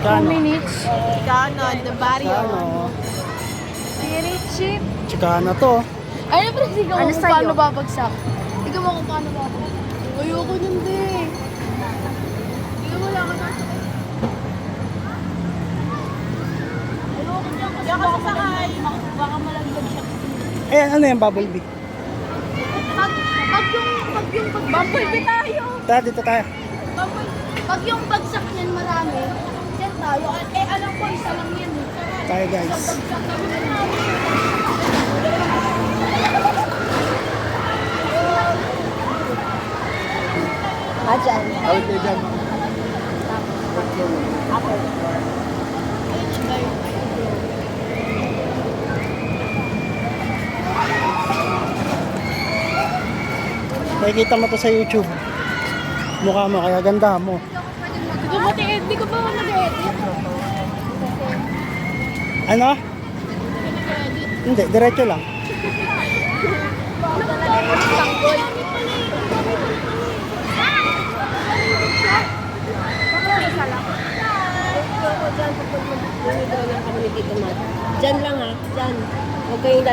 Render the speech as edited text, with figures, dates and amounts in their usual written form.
Chicano. 2 minutes. Chicano, the barrio. Chicano. Very cheap. Chicano to. Ano ba ikaw Ano kung sa'yo? paano babagsak? Ikaw mo kung paano babagsak. Ayoko nun din. Ikaw wala ka na. Ayoko dyan kasi Diyan ka sasakay. baka malaglag siya. Ayan, ano yan, Bumblebee? Pag yung Bumblebee tayo. Tara, dito tayo. Pag yung bagsak niyan marami, dyan tayo. Eh alam ko isa lang yan eh. Tayo, guys. Dyan. Awit kayo dyan. Makikita mo to sa YouTube. Mukha mo, kaya ganda mo. Hindi ko pa nag-edit. Ano? Hindi, diretso lang. Tanggol. Diyan lang ha. Diyan. Huwag kayong